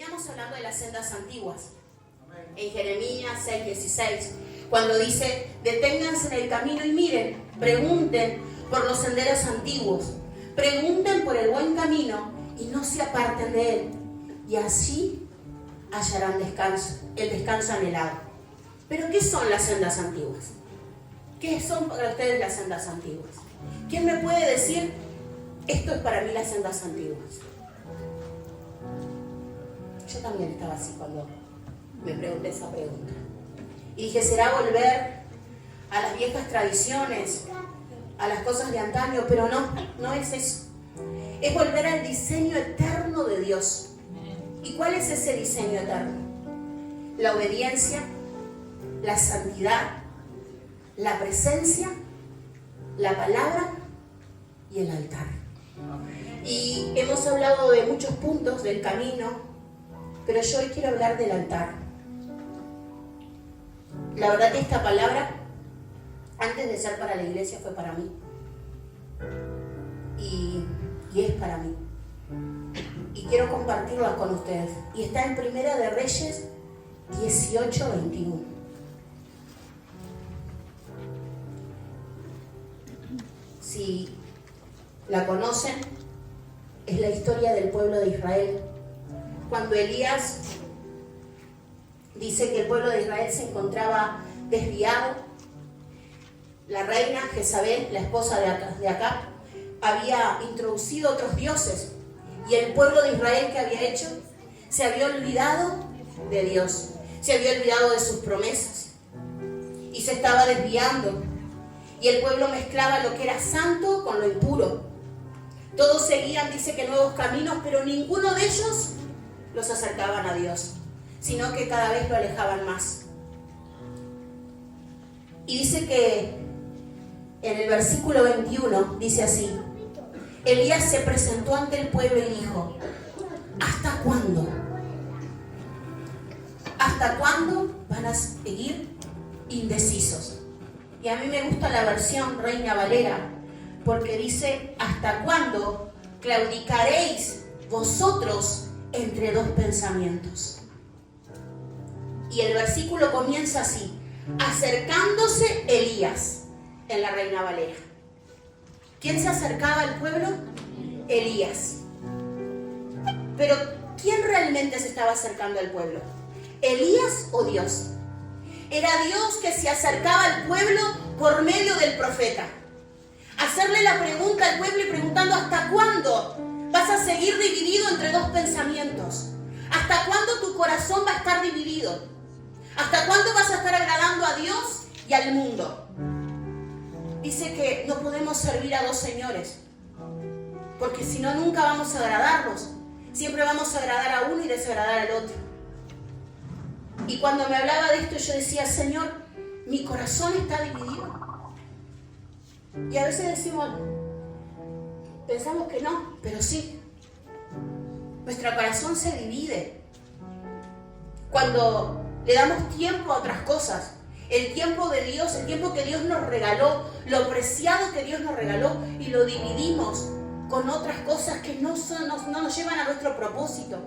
veníamos hablando de las sendas antiguas. En Jeremías 6:16, cuando dice: deténganse en el camino y miren, pregunten por los senderos antiguos, pregunten por el buen camino y no se aparten de él, y así hallarán descanso, el descanso anhelado. ¿Pero qué son las sendas antiguas? ¿Qué son para ustedes las sendas antiguas? ¿Quién me puede decir: esto es para mí las sendas antiguas? Yo también estaba así cuando me pregunté esa pregunta. Y dije: ¿será volver a las viejas tradiciones, a las cosas de antaño? Pero no, no es eso. Es volver al diseño eterno de Dios. ¿Y cuál es ese diseño eterno? La obediencia, la santidad, la presencia, la palabra y el altar. Y hemos hablado de muchos puntos del camino, pero yo hoy quiero hablar del altar. La verdad que esta palabra, antes de ser para la iglesia, fue para mí. Y es para mí. Y quiero compartirla con ustedes. Y está en Primera de Reyes 18:21. Si la conocen, es la historia del pueblo de Israel. Cuando Elías dice que el pueblo de Israel se encontraba desviado, la reina Jezabel, la esposa de Acab, había introducido otros dioses, y el pueblo de Israel, ¿qué había hecho? Se había olvidado de Dios, se había olvidado de sus promesas y se estaba desviando, y el pueblo mezclaba lo que era santo con lo impuro. Todos seguían, dice que nuevos caminos, pero ninguno de ellos los acercaban a Dios, sino que cada vez lo alejaban más. Y dice que en el versículo 21 dice así: Elías se presentó ante el pueblo y dijo: ¿hasta cuándo? ¿Hasta cuándo van a seguir indecisos? Y a mí me gusta la versión Reina Valera, porque dice: ¿hasta cuándo claudicaréis vosotros entre dos pensamientos? Y el versículo comienza así: acercándose Elías, en la Reina Valera. ¿Quién se acercaba al pueblo? Elías. Pero ¿quién realmente se estaba acercando al pueblo? ¿Elías o Dios? Era Dios que se acercaba al pueblo por medio del profeta. Hacerle la pregunta al pueblo y preguntando: ¿hasta cuándo vas a seguir dividido entre dos pensamientos? ¿Hasta cuándo tu corazón va a estar dividido? ¿Hasta cuándo vas a estar agradando a Dios y al mundo? Dice que no podemos servir a dos señores, porque si no, nunca vamos a agradarlos. Siempre vamos a agradar a uno y desagradar al otro. Y cuando me hablaba de esto, yo decía: Señor, mi corazón está dividido. Y a veces pensamos que no, pero sí. Nuestro corazón se divide cuando le damos tiempo a otras cosas. El tiempo de Dios, el tiempo que Dios nos regaló, lo preciado que Dios nos regaló, y lo dividimos con otras cosas que no nos llevan a nuestro propósito.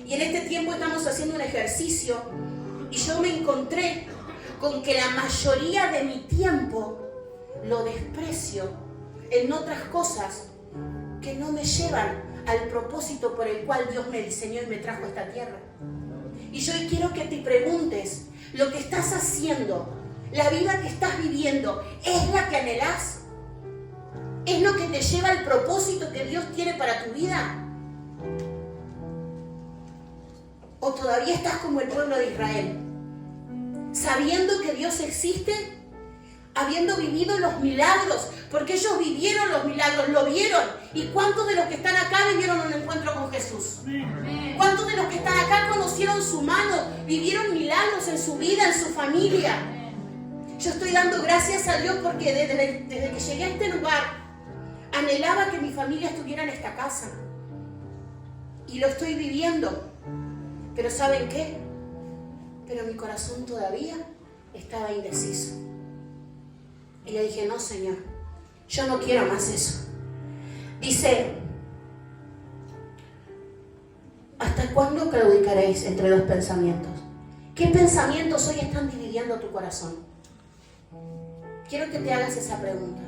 Y en este tiempo estamos haciendo un ejercicio, y yo me encontré con que la mayoría de mi tiempo lo desprecio en otras cosas que no me llevan al propósito por el cual Dios me diseñó y me trajo a esta tierra. Y yo hoy quiero que te preguntes: ¿lo que estás haciendo, la vida que estás viviendo, es la que anhelás? ¿Es lo que te lleva al propósito que Dios tiene para tu vida? ¿O todavía estás como el pueblo de Israel, sabiendo que Dios existe, habiendo vivido los milagros? Porque ellos vivieron los milagros, lo vieron. ¿Y cuántos de los que están acá vivieron un encuentro con Jesús? ¿Cuántos de los que están acá conocieron su mano, vivieron milagros en su vida, en su familia? Yo estoy dando gracias a Dios porque desde que llegué a este lugar, anhelaba que mi familia estuviera en esta casa. Y lo estoy viviendo. Pero ¿saben qué? Pero mi corazón todavía estaba indeciso. Y le dije: no, Señor, yo no quiero más eso. Dice: ¿hasta ¿hasta cuándo claudicaréis entre dos pensamientos? ¿Qué pensamientos hoy están dividiendo tu corazón? Quiero que te hagas esa pregunta.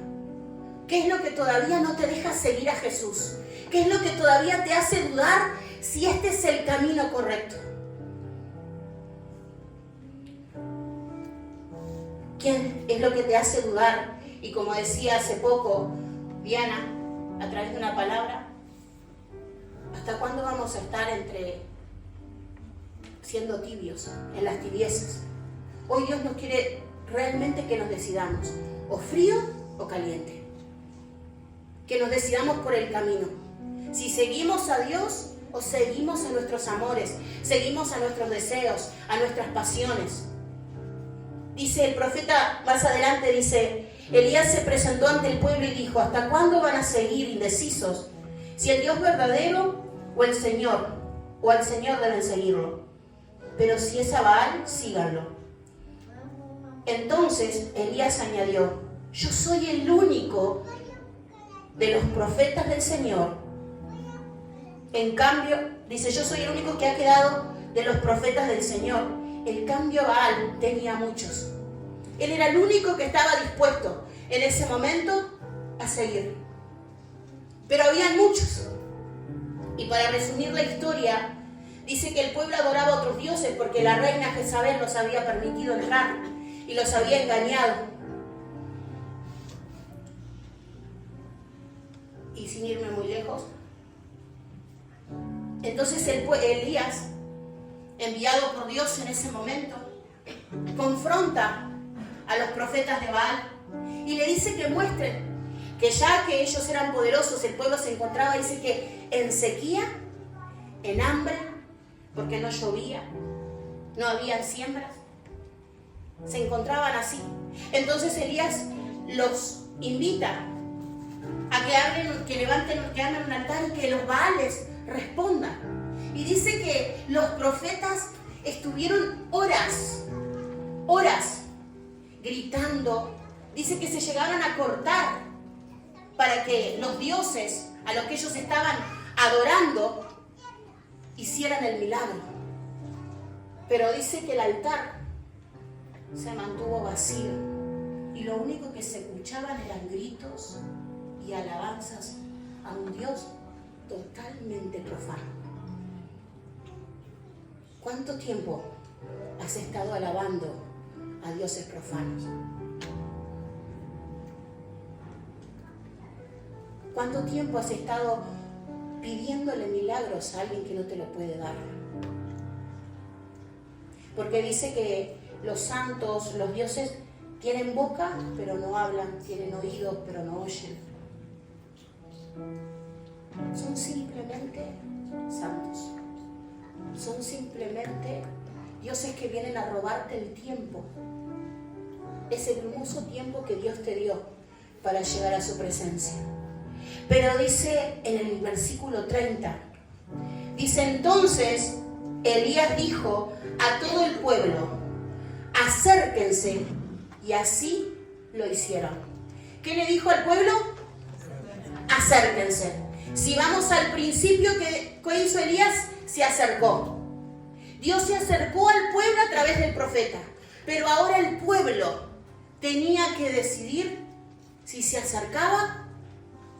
¿Qué es lo que todavía no te deja seguir a Jesús? ¿Qué es lo que todavía te hace dudar si este es el camino correcto? ¿Quién es lo que te hace dudar? Y como decía hace poco Diana, a través de una palabra, ¿hasta cuándo vamos a estar siendo tibios, en las tibiezas? Hoy Dios nos quiere realmente que nos decidamos, o frío o caliente. Que nos decidamos por el camino. Si seguimos a Dios o seguimos a nuestros amores, seguimos a nuestros deseos, a nuestras pasiones. Dice el profeta más adelante, dice, Elías se presentó ante el pueblo y dijo, ¿hasta cuándo van a seguir indecisos? Si el Dios verdadero o el Señor, o al Señor deben seguirlo. Pero si es a Baal, síganlo. Entonces Elías añadió, yo soy el único de los profetas del Señor. En cambio, dice, yo soy el único que ha quedado de los profetas del Señor. En cambio, Baal tenía muchos. Él era el único que estaba dispuesto en ese momento a seguir. Pero habían muchos. Y para resumir la historia, dice que el pueblo adoraba a otros dioses porque la reina Jezabel los había permitido entrar y los había engañado. Y sin irme muy lejos, entonces Elías, enviado por Dios en ese momento, confronta a los profetas de Baal y le dice que muestren que ya que ellos eran poderosos, el pueblo se encontraba, dice que en sequía, en hambre, porque no llovía, no habían siembras, se encontraban así. Entonces Elías los invita a que hagan un altar y que los Baales respondan. Y dice que los profetas estuvieron horas gritando. Dice que se llegaron a cortar para que los dioses a los que ellos estaban adorando hicieran el milagro. Pero dice que el altar se mantuvo vacío y lo único que se escuchaban eran gritos y alabanzas a un Dios totalmente profano. ¿Cuánto tiempo has estado alabando a dioses profanos? ¿Cuánto tiempo has estado pidiéndole milagros a alguien que no te lo puede dar? Porque dice que los santos, los dioses, tienen boca pero no hablan, tienen oídos pero no oyen. Son simplemente santos. Son simplemente dioses que vienen a robarte el tiempo. Ese hermoso tiempo que Dios te dio para llegar a su presencia. Pero dice en el versículo 30, dice entonces Elías dijo a todo el pueblo, acérquense, y así lo hicieron. ¿Qué le dijo al pueblo? Acérquense. Si vamos al principio, ¿qué hizo Elías? Se acercó. Dios se acercó al pueblo a través del profeta, pero ahora el pueblo tenía que decidir si se acercaba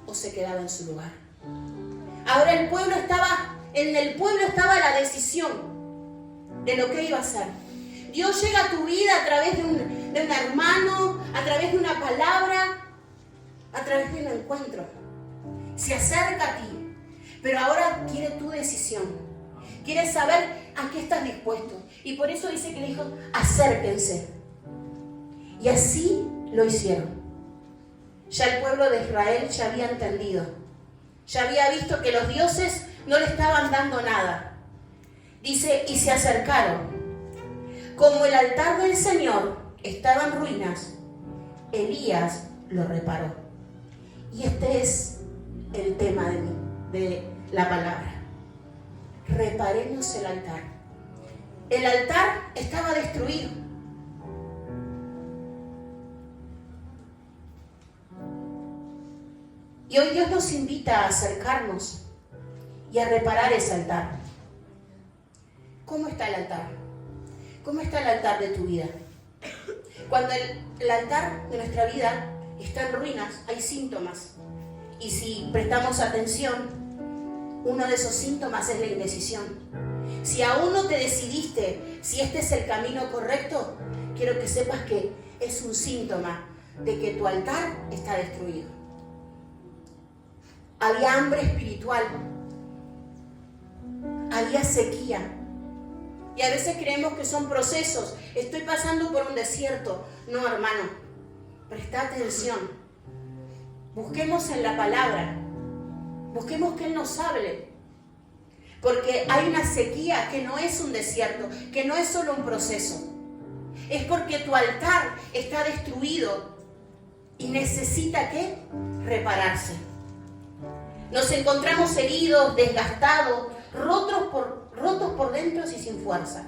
o se quedaba en su lugar. Ahora en el pueblo estaba la decisión de lo que iba a hacer. Dios llega a tu vida a través de un hermano, a través de una palabra, a través de un encuentro. Se acerca a ti, pero ahora quiere tu decisión. Quiere saber a qué estás dispuesto. Y por eso dice que le dijo, acérquense. Y así lo hicieron. Ya el pueblo de Israel ya había entendido. Ya había visto que los dioses no le estaban dando nada. Dice, y se acercaron. Como el altar del Señor estaba en ruinas, Elías lo reparó. Y este es el tema de la palabra. Reparemos el altar. El altar estaba destruido. Y hoy Dios nos invita a acercarnos y a reparar ese altar. ¿Cómo está el altar? ¿Cómo está el altar de tu vida? Cuando el altar de nuestra vida está en ruinas, hay síntomas. Y si prestamos atención, uno de esos síntomas es la indecisión. Si aún no te decidiste si este es el camino correcto, quiero que sepas que es un síntoma de que tu altar está destruido. Había hambre espiritual, había sequía. Y a veces creemos que son procesos. Estoy pasando por un desierto. No, hermano, presta atención. Busquemos en la palabra. Busquemos que Él nos hable. Porque hay una sequía que no es un desierto, que no es solo un proceso. Es porque tu altar está destruido y necesita ¿qué? Repararse. Nos encontramos heridos, desgastados, rotos por dentro y sin fuerza.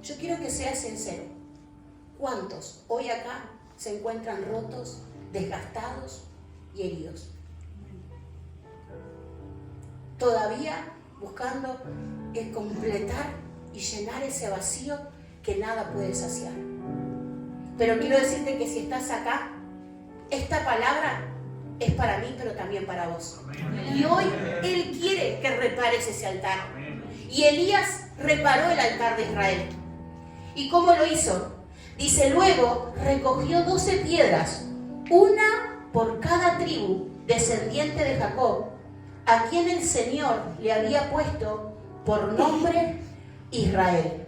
Yo quiero que seas sincero. ¿Cuántos hoy acá se encuentran rotos, desgastados y heridos? Todavía buscando completar y llenar ese vacío que nada puede saciar. Pero quiero decirte que si estás acá, esta palabra es para mí, pero también para vos. Y hoy Él quiere que repares ese altar. Y Elías reparó el altar de Israel. ¿Y cómo lo hizo? Dice, luego recogió 12 piedras, una por cada tribu descendiente de Jacob, a quien el Señor le había puesto por nombre Israel.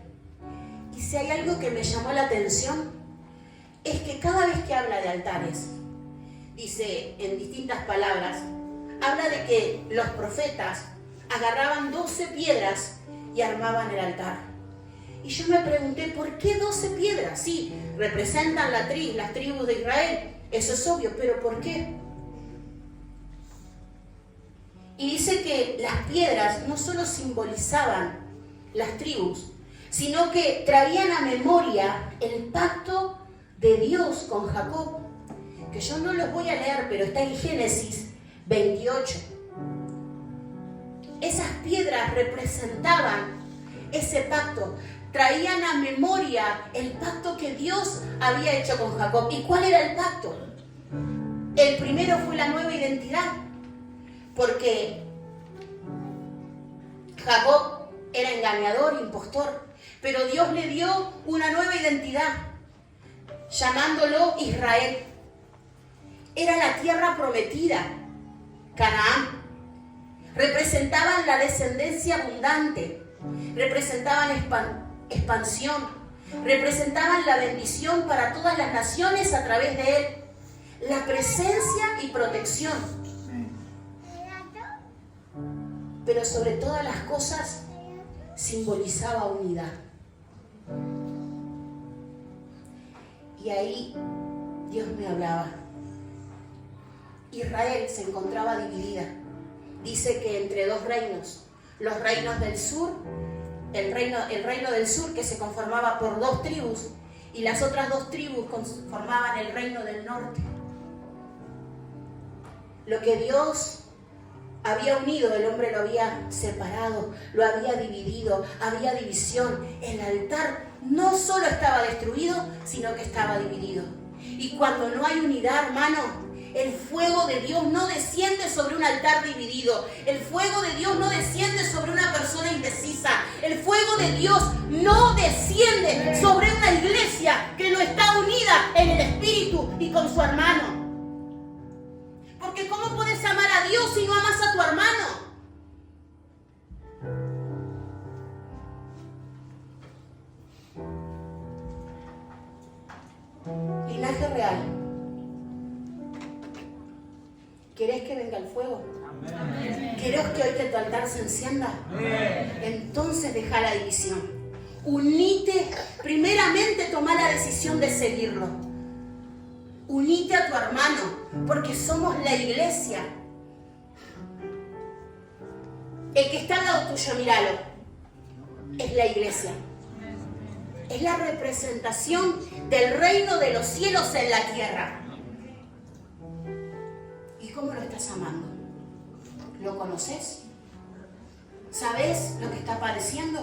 Y si hay algo que me llamó la atención, es que cada vez que habla de altares, dice en distintas palabras, habla de que los profetas agarraban 12 piedras y armaban el altar. Y yo me pregunté, ¿por qué 12 piedras? Sí, representan las tribus de Israel, eso es obvio, pero ¿por qué? Y dice que las piedras no solo simbolizaban las tribus, sino que traían a memoria el pacto de Dios con Jacob, que yo no los voy a leer, pero está en Génesis 28. Esas piedras representaban ese pacto, traían a memoria el pacto que Dios había hecho con Jacob. ¿Y cuál era el pacto? El primero fue la nueva identidad, porque Jacob era engañador, impostor, pero Dios le dio una nueva identidad, llamándolo Israel. Era la tierra prometida, Canaán. Representaban la descendencia abundante, representaban expansión, representaban la bendición para todas las naciones a través de él, la presencia y protección. Pero sobre todas las cosas simbolizaba unidad. Y ahí Dios me hablaba. Israel se encontraba dividida. Dice que entre dos reinos, los reinos del sur, el reino del sur que se conformaba por 2 tribus y las otras 2 tribus conformaban el reino del norte. Lo que Dios había unido, el hombre lo había separado, lo había dividido, había división. El altar no solo estaba destruido, sino que estaba dividido. Y cuando no hay unidad, hermano, el fuego de Dios no desciende sobre un altar dividido. El fuego de Dios no desciende sobre una persona indecisa. El fuego de Dios no desciende sobre una iglesia que no está unida en el espíritu y con su hermano. Porque ¿cómo puedes amar a Dios si no amas a tu hermano? Linaje real. ¿Querés que venga el fuego? Amén. ¿Querés que hoy que tu altar se encienda? Amén. Entonces deja la división. Unite, primeramente toma la decisión de seguirlo. Unite a tu hermano, porque somos la iglesia. El que está al lado tuyo, míralo, es la iglesia. Es la representación del reino de los cielos en la tierra. ¿Y cómo lo estás amando? ¿Lo conoces? ¿Sabes lo que está padeciendo?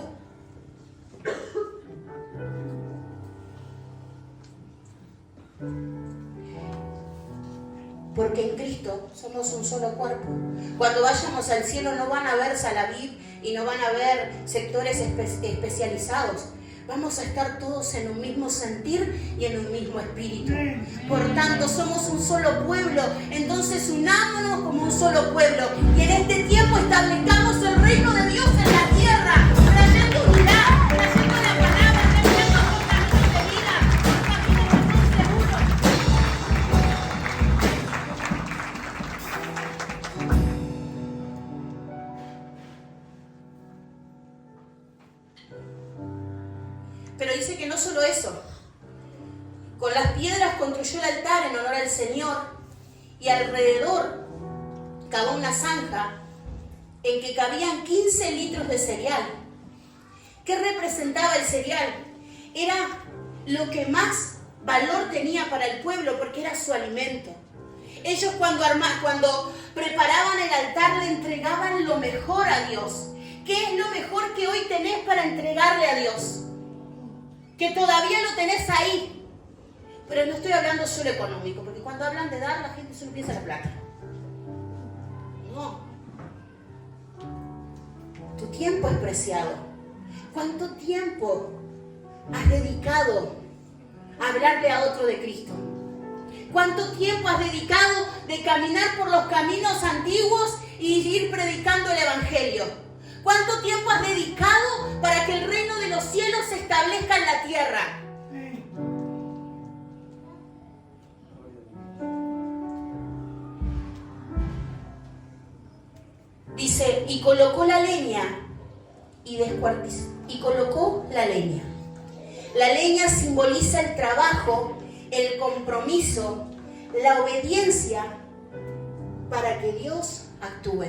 Porque en Cristo somos un solo cuerpo. Cuando vayamos al cielo no van a ver Salavid y no van a ver sectores especializados. Vamos a estar todos en un mismo sentir y en un mismo espíritu. Por tanto, somos un solo pueblo. Entonces unámonos como un solo pueblo. Y en este tiempo establezcamos el reino de Dios en la tierra. Trayendo unidad, trayendo la palabra, trayendo caminos de vida, caminos que son seguros. Pero dice que no solo eso. Con las piedras construyó el altar en honor al Señor y alrededor cavó una zanja en que cabían 15 litros de cereal. ¿Qué representaba el cereal? Era lo que más valor tenía para el pueblo porque era su alimento. Ellos cuando preparaban el altar le entregaban lo mejor a Dios. ¿Qué es lo mejor que hoy tenés para entregarle a Dios? Que todavía lo tenés ahí. Pero no estoy hablando solo económico, porque cuando hablan de dar, la gente solo piensa en la plata. No. Tu tiempo es preciado. ¿Cuánto tiempo has dedicado a hablarle a otro de Cristo? ¿Cuánto tiempo has dedicado de caminar por los caminos antiguos y ir predicando el Evangelio? ¿Cuánto tiempo has dedicado para que el reino de los cielos se establezca en la tierra? Dice, y colocó la leña y descuartizó, y colocó la leña. La leña simboliza el trabajo, el compromiso, la obediencia para que Dios actúe.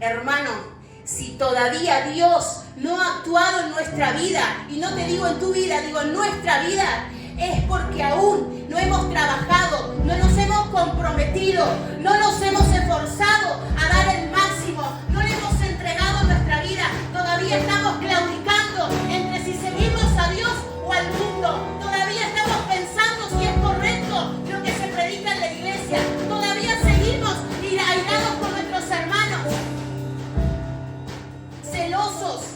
Hermano, si todavía Dios no ha actuado en nuestra vida, y no te digo en tu vida, digo en nuestra vida, es porque aún no hemos trabajado, no nos hemos comprometido, no nos hemos esforzado a dar el máximo, no le hemos entregado nuestra vida. Todavía estamos claudicando entre si seguimos a Dios o al mundo. Todavía estamos pensando si es correcto lo que se predica en la iglesia. Todavía seguimos airados con nuestros hermanos, celosos.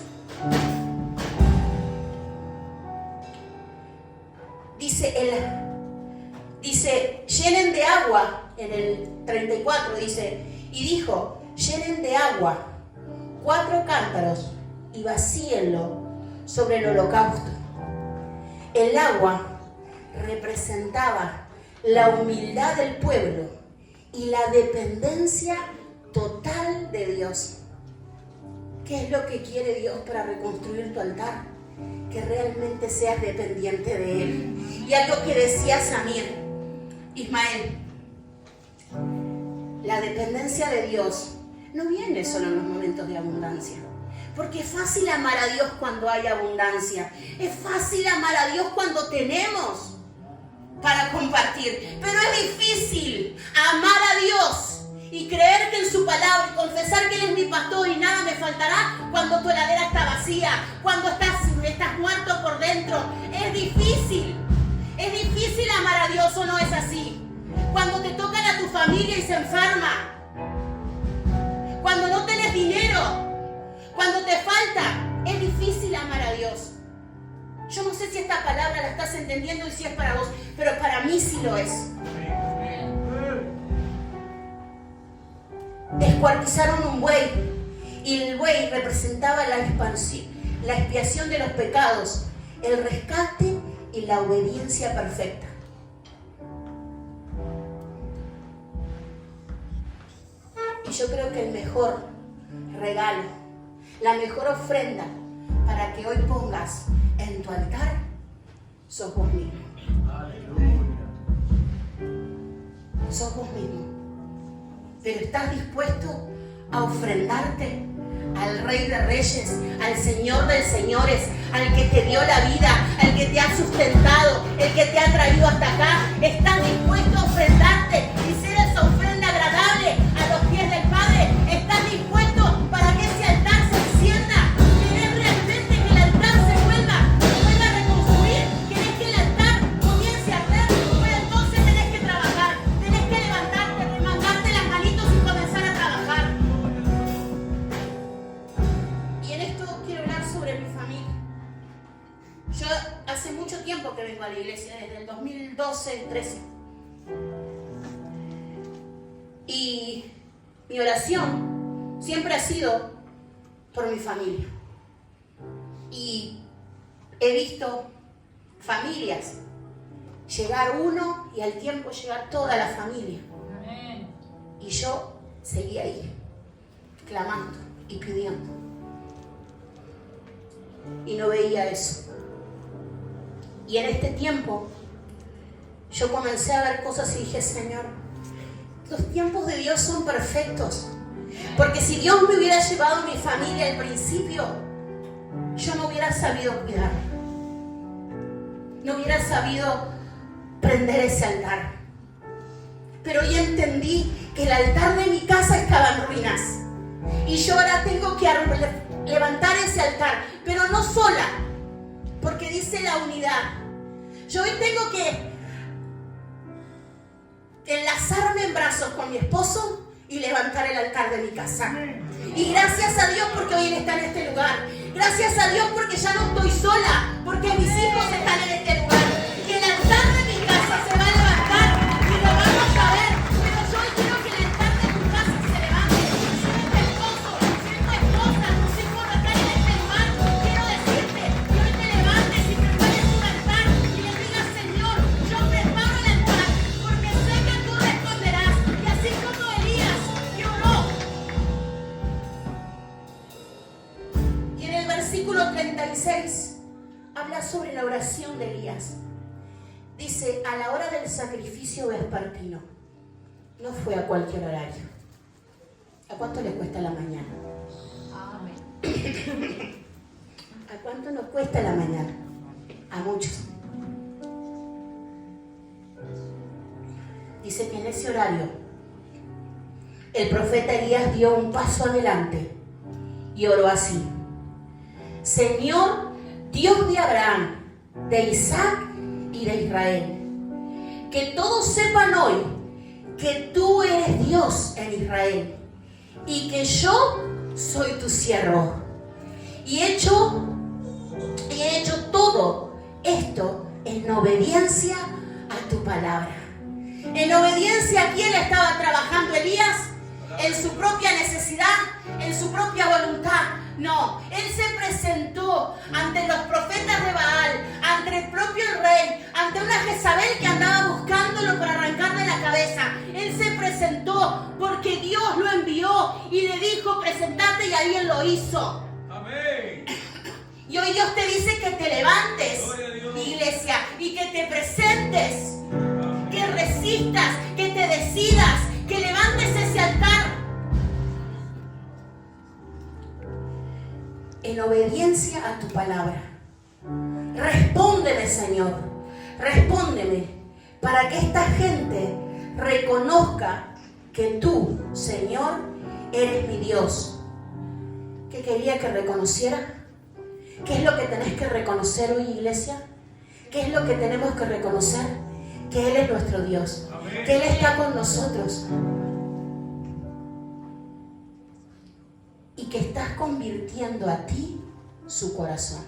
Dice, llenen de agua, en el 34 dice, y dijo, llenen de agua 4 cántaros y vacíenlo sobre el holocausto. El agua representaba la humildad del pueblo y la dependencia total de Dios. ¿Qué es lo que quiere Dios para reconstruir tu altar? Que realmente seas dependiente de Él. Y algo que decía Samir, Ismael, la dependencia de Dios no viene solo en los momentos de abundancia. Porque es fácil amar a Dios cuando hay abundancia. Es fácil amar a Dios cuando tenemos para compartir. Pero es difícil amar a Dios y creer que en su palabra y confesar que Él es mi pastor y nada me faltará cuando tu heladera está vacía, cuando estás muerto por dentro. Es difícil amar a Dios, ¿o no es así? Cuando te tocan a tu familia y se enferma, cuando no tenés dinero, cuando te falta, es difícil amar a Dios. Yo no sé si esta palabra la estás entendiendo y si es para vos, pero para mí sí lo es. Descuartizaron un buey y el buey representaba la expiación de los pecados, el rescate y la obediencia perfecta. Y yo creo que el mejor regalo, la mejor ofrenda para que hoy pongas en tu altar, sos vos mismo. Sos vos mismo. Pero ¿estás dispuesto a ofrendarte al Rey de Reyes, al Señor de Señores, al que te dio la vida, al que te ha sustentado, el que te ha traído hasta acá? ¿Estás dispuesto a ofrendarte y ser esa ofrenda agradable a los pies del Padre? ¿Estás dispuesto para que ese altar se encienda? ¿Querés realmente que el altar se vuelva Yo hace mucho tiempo que vengo a la iglesia, desde el 2012, 13. Y mi oración siempre ha sido por mi familia. Y he visto familias llegar uno y al tiempo llegar toda la familia. Y yo seguía ahí, clamando y pidiendo. Y no veía eso. Y en este tiempo yo comencé a ver cosas y dije, Señor, los tiempos de Dios son perfectos. Porque si Dios me hubiera llevado a mi familia al principio, yo no hubiera sabido cuidar. No hubiera sabido prender ese altar. Pero hoy entendí que el altar de mi casa estaba en ruinas. Y yo ahora tengo que levantar ese altar, pero no sola, porque dice la unidad. Yo hoy tengo que enlazarme en brazos con mi esposo y levantar el altar de mi casa. Y gracias a Dios porque hoy Él está en este lugar. Gracias a Dios porque ya no estoy sola, porque mis hijos están en este lugar. Y el altar de mi casa se va a levantar y lo vamos a ver. Pero yo hoy quiero que el altar de tu casa se levante. Si eres tu esposo, si eres tu esposa, tus hijos no están en este lugar, quiero decirte que hoy te levantes y prepares un altar y le digas, Señor, yo preparo el altar porque sé que tú responderás. Y así como Elías que oró. Y en el versículo 36 habla sobre la oración de Elías. Dice, a la hora del sacrificio vespertino. No fue a cualquier horario. ¿A cuánto le cuesta la mañana? Amén. ¿A cuánto nos cuesta la mañana? A muchos. Dice que en ese horario el profeta Elías dio un paso adelante y oró así: Señor, Dios de Abraham, de Isaac y de Israel, que todos sepan hoy que tú eres Dios en Israel y que yo soy tu siervo. Y he hecho todo esto en obediencia a tu palabra. En obediencia a quién estaba trabajando Elías, en su propia necesidad, en su propia voluntad. No, él se presentó ante los profetas de Baal, ante el propio rey, ante una Jezabel que andaba buscándolo para arrancarle la cabeza. Él se presentó porque Dios lo envió y le dijo, presentate, y ahí él lo hizo. Amén. Y hoy Dios te dice que te levantes, iglesia, y que te presentes, que resistas, que te decidas, que levantes ese altar. En obediencia a tu palabra. Respóndeme, Señor, respóndeme, para que esta gente reconozca que tú, Señor, eres mi Dios. ¿Qué quería que reconociera? ¿Qué es lo que tenés que reconocer hoy, iglesia? ¿Qué es lo que tenemos que reconocer? Que Él es nuestro Dios, que Él está con nosotros. Y que estás convirtiendo a ti su corazón.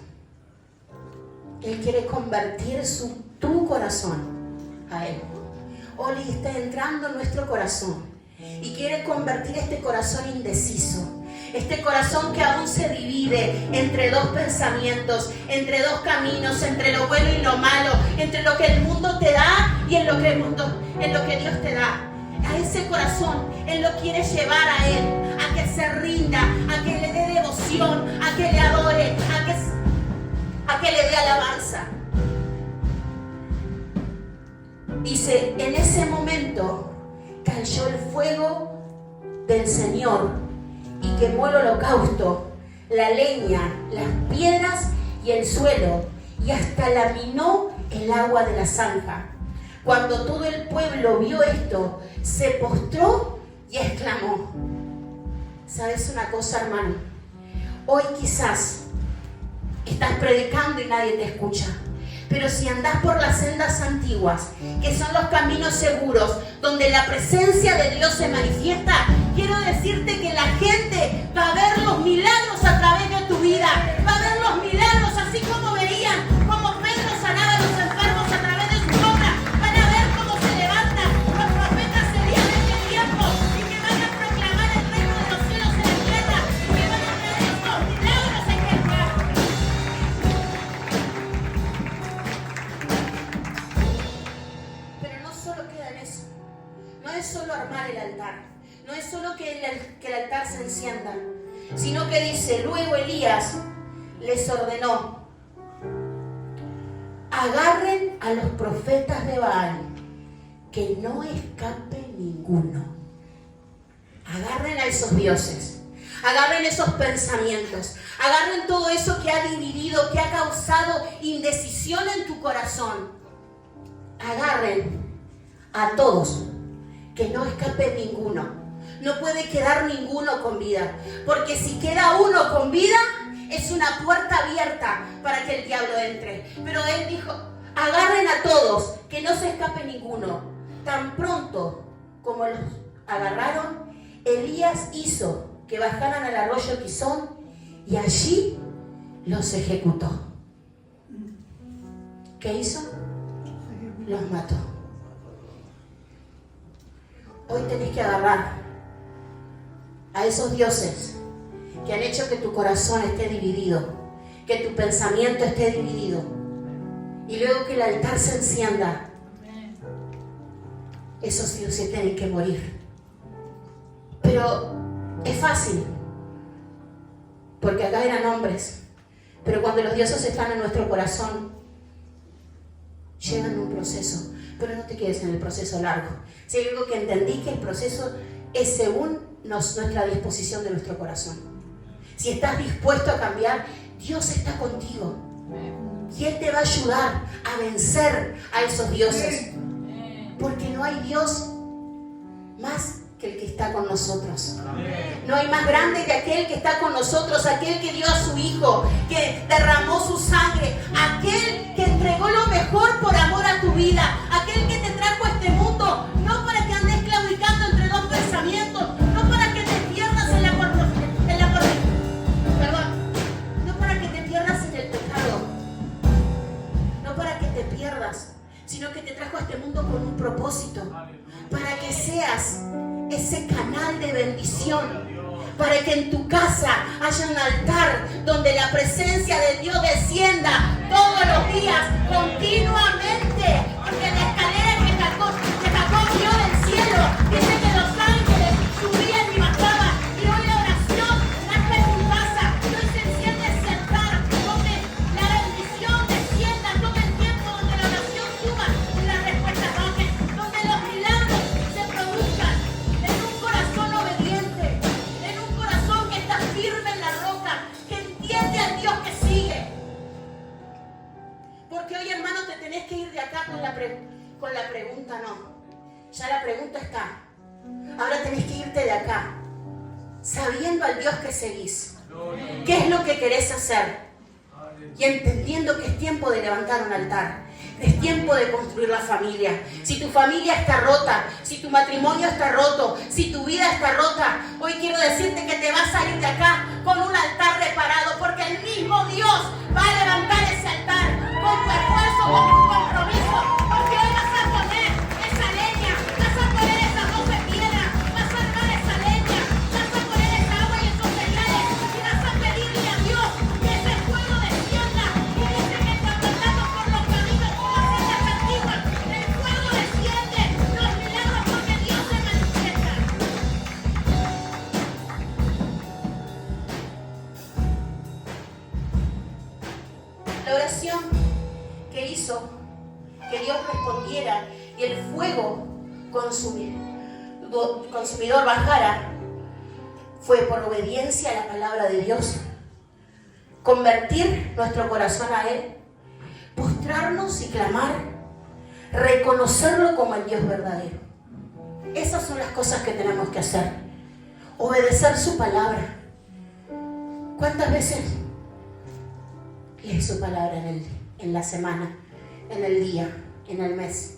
Él quiere convertir tu corazón a Él. Oli está entrando en nuestro corazón y quiere convertir este corazón indeciso, este corazón que aún se divide entre dos pensamientos, entre dos caminos, entre lo bueno y lo malo, entre lo que el mundo te da y en lo que Dios te da. A ese corazón Él lo quiere llevar a Él, a que se rinda, a que le dé devoción, a que le adore, a que le dé alabanza. Dice, en ese momento cayó el fuego del Señor y quemó el holocausto, la leña, las piedras y el suelo, y hasta laminó el agua de la zanja. Cuando todo el pueblo vio esto, se postró y exclamó. ¿Sabes una cosa, hermano? Hoy quizás estás predicando y nadie te escucha. Pero si andás por las sendas antiguas, que son los caminos seguros, donde la presencia de Dios se manifiesta, quiero decirte que la gente va a ver los milagros a través de tu vida. Va a ver los milagros así como veían, como encienda, sino que dice, luego Elías les ordenó, agarren a los profetas de Baal, que no escape ninguno. Agarren a esos dioses, agarren esos pensamientos, agarren todo eso que ha dividido, que ha causado indecisión en tu corazón. Agarren a todos, que no escape ninguno. No puede quedar ninguno con vida, porque si queda uno con vida, es una puerta abierta para que el diablo entre. Pero él dijo, agarren a todos, que no se escape ninguno. Tan pronto como los agarraron, Elías hizo que bajaran al arroyo Quizón y allí los ejecutó. ¿Qué hizo? Los mató. Hoy tenés que agarrar a esos dioses que han hecho que tu corazón esté dividido, que tu pensamiento esté dividido, y luego que el altar se encienda. Esos dioses tienen que morir. Pero es fácil, porque acá eran hombres, pero cuando los dioses están en nuestro corazón, llevan un proceso. Pero no te quedes en el proceso largo. Si hay algo que entendí, que el proceso es según nuestra disposición de nuestro corazón. Si estás dispuesto a cambiar, Dios está contigo y Él te va a ayudar a vencer a esos dioses, porque no hay Dios más que el que está con nosotros. No hay más grande que aquel que está con nosotros, aquel que dio a su Hijo, que derramó su sangre, aquel que entregó lo mejor por amor a tu vida, aquel que te trajo a este mundo, no para que andes claudicando entre dos pensamientos, no para que te pierdas no para que te pierdas en el pecado, no para que te pierdas, sino que te trajo a este mundo con un propósito, para que seas ese canal de bendición, para que en tu casa haya un altar donde la presencia de Dios descienda todos los días, continuamente, porque la escalera que Jacob vio del cielo dice que los ángeles subían y bajaban, y hoy la oración nace en tu casa, y hoy se enciende ese altar donde la bendición descienda todo el tiempo, donde la oración suba y las respuestas bajen, donde los milagros se produzcan en un corazón obediente, en un corazón que está firme en la roca, que entiende al Dios que sigue. Porque hoy, hermano, te tenés que ir de acá con la pregunta, no. Ya la pregunta está. Ahora tenés que irte de acá sabiendo al Dios que seguís. ¿Qué es lo que querés hacer? Y entendiendo que es tiempo de levantar un altar. Es tiempo de construir la familia. Si tu familia está rota, si tu matrimonio está roto, si tu vida está rota, hoy quiero decirte que te vas a ir de acá con un altar reparado, porque el mismo Dios va a levantar ese altar con tu esfuerzo, con tu compromiso, porque hoy vas a poner esa leña, vas a poner esas 12 piedras, vas a armar esa leña, vas a poner esa agua y esos cereales, y vas a pedirle a Dios que ese fuego descienda. Y dice que cuando andamos por los caminos como sendas antiguas, el fuego desciende, los milagros, porque Dios se manifiesta. La oración que hizo que Dios respondiera y el fuego consumidor bajara fue por obediencia a la palabra de Dios, convertir nuestro corazón a Él, postrarnos y clamar, reconocerlo como el Dios verdadero. Esas son las cosas que tenemos que hacer. Obedecer su palabra. ¿Cuántas veces lees su palabra en la semana, en el día, en el mes?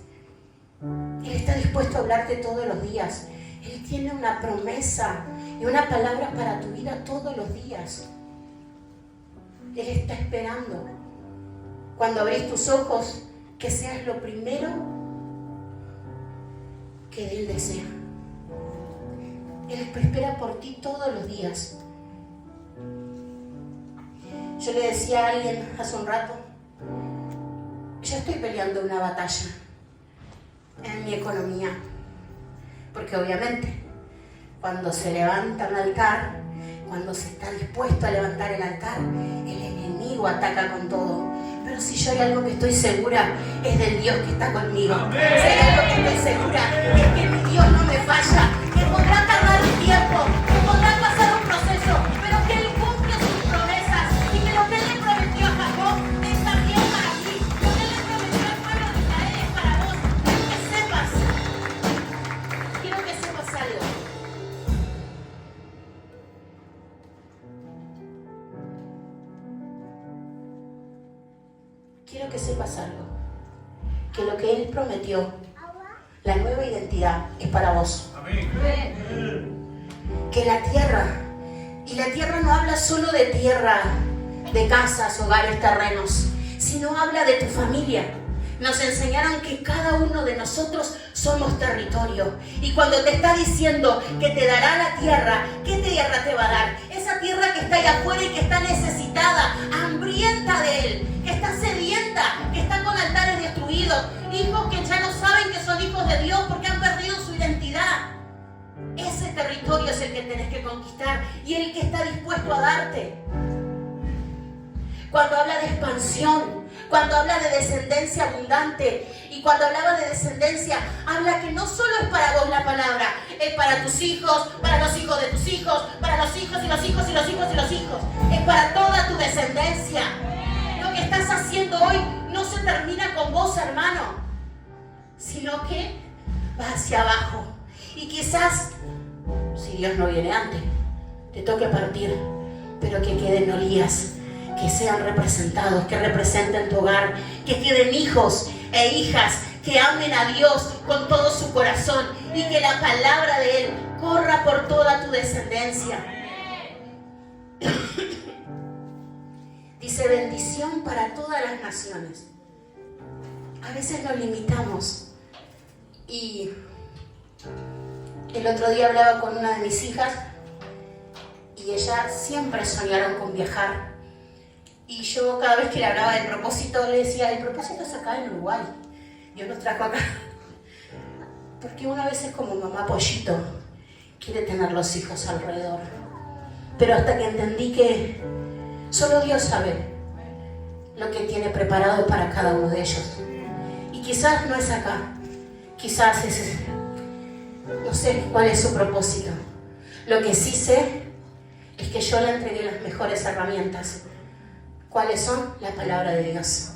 Él está dispuesto a hablarte todos los días. Él tiene una promesa y una palabra para tu vida todos los días. Él está esperando, cuando abrís tus ojos, que seas lo primero que Él desea. Él espera por ti todos los días. Yo le decía a alguien hace un rato, yo estoy peleando una batalla en mi economía, porque obviamente cuando se levanta un altar, Cuando se está dispuesto a levantar el altar, el enemigo ataca con todo. Pero si yo hay algo que estoy segura, es del Dios que está conmigo. Si hay algo que estoy segura, es que mi Dios no me falla, que podrá tardar un tiempo, que podrá pasar un proceso, pero que Él cumple sus promesas y que lo que Él le prometió a Jacob es también para ti. Lo que Él le prometió al pueblo de Israel es para vos. Quiero que sepas algo. Quiero que sepas algo, que lo que Él prometió, la nueva identidad, es para vos. Amén. Que la tierra, y la tierra no habla solo de tierra, de casas, hogares, terrenos, sino habla de tu familia. Nos enseñaron que cada uno de nosotros somos territorio. Y cuando te está diciendo que te dará la tierra, ¿qué tierra te va a dar? Esa tierra que está allá afuera y que está necesitada, hambrienta de Él, que está sedienta, que está con altares destruidos, hijos que ya no saben que son hijos de Dios porque han perdido su identidad. Ese territorio es el que tenés que conquistar y el que está dispuesto a darte. Cuando habla de expansión, cuando habla de descendencia abundante, y cuando hablaba de descendencia, habla que no solo es para vos la palabra, es para tus hijos, para los hijos de tus hijos, para los hijos y los hijos y los hijos y los hijos. Es para toda tu descendencia. Lo que estás haciendo hoy no se termina con vos, hermano, sino que va hacia abajo. Y quizás, si Dios no viene antes, te toque partir, pero que queden olías, que sean representados, que representen tu hogar, que queden hijos e hijas que amen a Dios con todo su corazón y que la palabra de Él corra por toda tu descendencia. Dice bendición para todas las naciones. A veces nos limitamos y el otro día hablaba con una de mis hijas y ellas siempre soñaron con viajar. Y yo cada vez que le hablaba del propósito le decía, el propósito es acá en Uruguay. Dios nos trajo acá. Porque una vez es como mamá pollito, quiere tener los hijos alrededor. Pero hasta que entendí que solo Dios sabe lo que tiene preparado para cada uno de ellos. Y quizás no es acá, quizás es, no sé cuál es su propósito. Lo que sí sé es que yo le entregué las mejores herramientas. ¿Cuáles son? La palabra de Dios.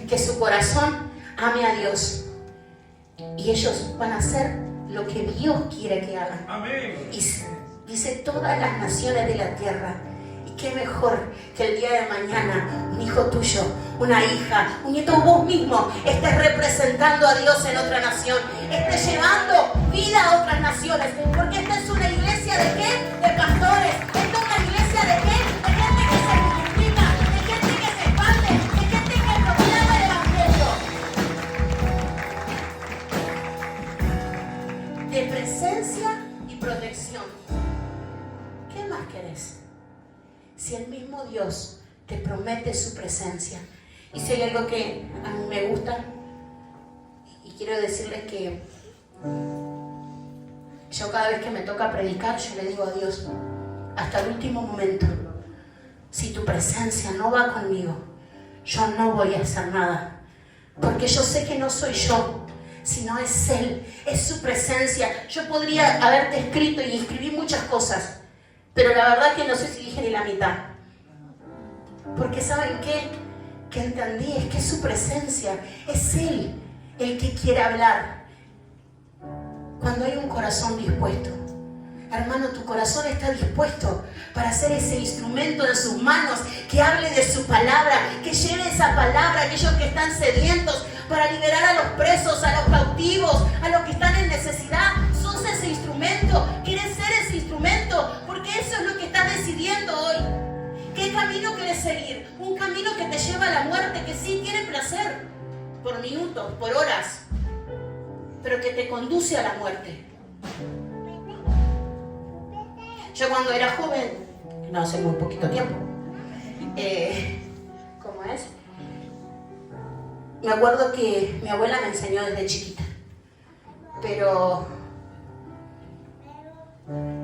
Que su corazón ame a Dios. Y ellos van a hacer lo que Dios quiere que hagan. Amén. Y dice todas las naciones de la tierra. Y qué mejor que el día de mañana un hijo tuyo, una hija, un nieto, vos mismo estés representando a Dios en otra nación. Estés llevando vida a otras naciones. Porque esta es una iglesia ¿de qué? De pastores. Esta es una iglesia ¿de qué? De gente que se multiplica, de gente que se expande, de gente que proclama el evangelio. De presencia y protección. ¿Qué más querés? Si el mismo Dios te promete su presencia. Y si hay algo que a mí me gusta, y quiero decirles que yo cada vez que me toca predicar, yo le digo a Dios, hasta el último momento, si tu presencia no va conmigo, yo no voy a hacer nada. Porque yo sé que no soy yo, sino es Él, es su presencia. Yo podría haberte escrito y escribí muchas cosas, pero la verdad que no sé si dije ni la mitad. Porque ¿saben qué? Que entendí es que es su presencia, es Él el que quiere hablar. Cuando hay un corazón dispuesto, hermano, tu corazón está dispuesto para ser ese instrumento en sus manos, que hable de su palabra, que lleve esa palabra a aquellos que están sedientos, para liberar a los presos, a los cautivos, a los que están en necesidad. Sos ese instrumento, quieres ser ese instrumento, porque eso es lo que estás decidiendo hoy. ¿Qué camino quieres seguir? Un camino que te lleva a la muerte, que sí tiene placer, por minutos, por horas, pero que te conduce a la muerte. Yo cuando era joven, no hace muy poquito tiempo, ¿cómo es? Me acuerdo que mi abuela me enseñó desde chiquita, pero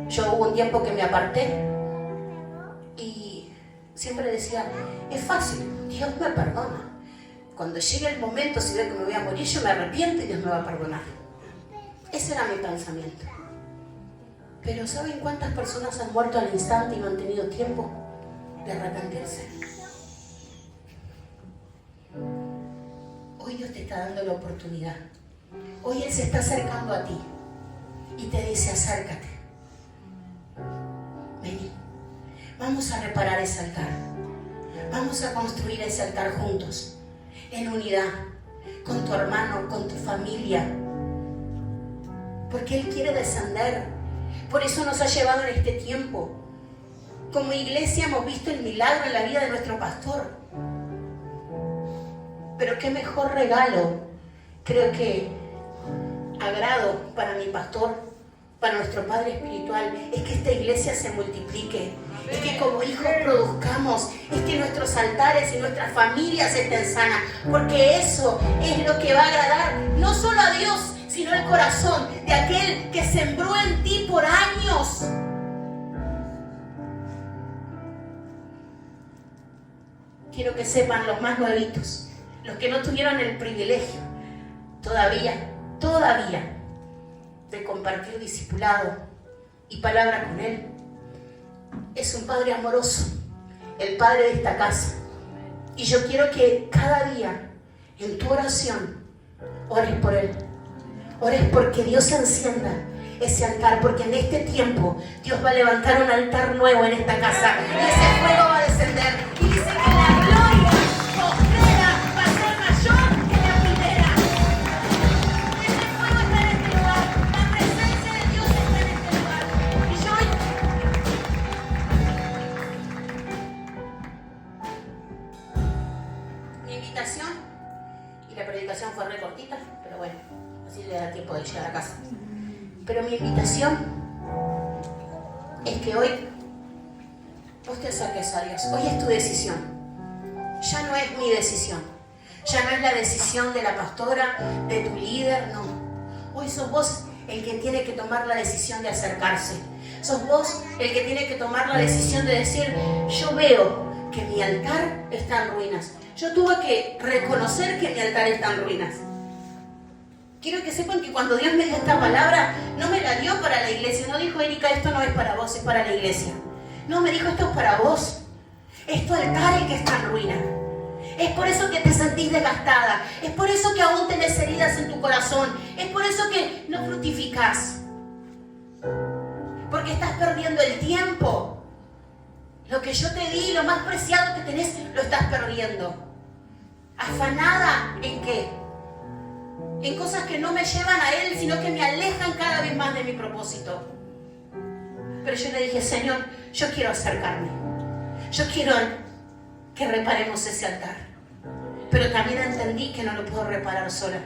yo hubo un tiempo que me aparté siempre decía, es fácil, Dios me perdona. Cuando llegue el momento, si veo que me voy a morir, yo me arrepiento y Dios me va a perdonar. Ese era mi pensamiento. Pero ¿saben cuántas personas han muerto al instante y no han tenido tiempo de arrepentirse? Hoy Dios te está dando la oportunidad. Hoy Él se está acercando a ti y te dice, acércate. Vení, vamos a reparar ese altar. Vamos a construir ese altar juntos, en unidad, con tu hermano, con tu familia. Porque Él quiere descender. Por eso nos ha llevado en este tiempo. Como iglesia hemos visto el milagro en la vida de nuestro pastor. Pero qué mejor regalo, creo que agrado para mi pastor, para nuestro Padre Espiritual, es que esta iglesia se multiplique, es que como hijos produzcamos, es que nuestros altares y nuestras familias estén sanas, porque eso es lo que va a agradar no solo a Dios, sino el corazón de aquel que sembró en ti por años. Quiero que sepan los más nuevitos, los que no tuvieron el privilegio todavía de compartir discipulado y palabra con Él. Es un Padre amoroso, el Padre de esta casa. Y yo quiero que cada día en tu oración ores por Él. Ores porque Dios encienda ese altar, porque en este tiempo Dios va a levantar un altar nuevo en esta casa y ese fuego va a descender. Y dice que la gloria postrera va a ser mayor que la primera. Ese fuego está en este lugar, la presencia de Dios está en este lugar. Y yo mi invitación, y la predicación fue re cortita, pero bueno, así le da tiempo de llegar a casa. Pero mi invitación es que hoy vos te acerques a Dios. Hoy es tu decisión. Ya no es mi decisión. Ya no es la decisión de la pastora, de tu líder, no. Hoy sos vos el que tiene que tomar la decisión de acercarse. Sos vos el que tiene que tomar la decisión de decir, yo veo que mi altar está en ruinas. Yo tuve que reconocer que mi altar está en ruinas. Quiero que sepan que cuando Dios me dio esta palabra, no me la dio para la iglesia. No dijo, Erika, esto no es para vos, es para la iglesia. No, me dijo, esto es para vos. Es tu altar el que está en ruina. Es por eso que te sentís desgastada. Es por eso que aún tenés heridas en tu corazón. Es por eso que no fructificás. Porque estás perdiendo el tiempo. Lo que yo te di, lo más preciado que tenés, lo estás perdiendo. ¿Afanada en qué? En cosas que no me llevan a Él, sino que me alejan cada vez más de mi propósito. Pero yo le dije, Señor, yo quiero acercarme. Yo quiero que reparemos ese altar. Pero también entendí que no lo puedo reparar sola.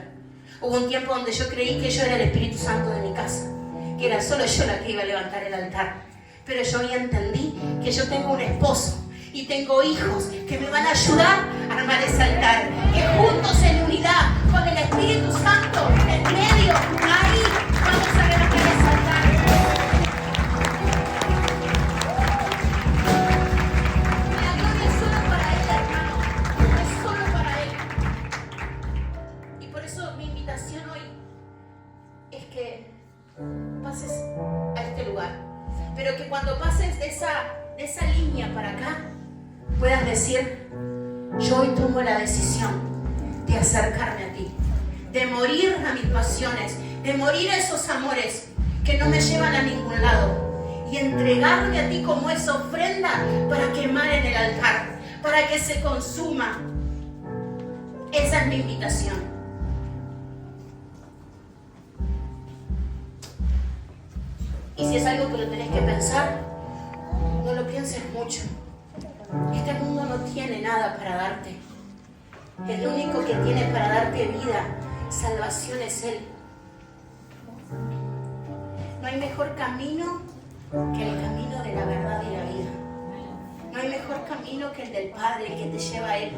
Hubo un tiempo donde yo creí que yo era el Espíritu Santo de mi casa, que era solo yo la que iba a levantar el altar. Pero yo hoy entendí que yo tengo un esposo y tengo hijos que me van a ayudar a armar ese altar. Que juntos en unidad, con el Espíritu Santo en medio, ahí vamos a levantar ese altar. La gloria es solo para Él, hermano. Es solo para Él. Y por eso mi invitación hoy es que pases a este lugar. Pero que cuando pases de esa línea para acá, puedas decir, yo hoy tomo la decisión de acercarme a ti, de morir a mis pasiones, de morir a esos amores que no me llevan a ningún lado y entregarme a ti como esa ofrenda para quemar en el altar, para que se consuma. Esa es mi invitación. Y si es algo que lo tenés que pensar, no lo pienses mucho. Este mundo no tiene nada para darte. El único que tiene para darte vida, salvación es Él. No hay mejor camino que el camino de la verdad y la vida. No hay mejor camino que el del Padre que te lleva a Él.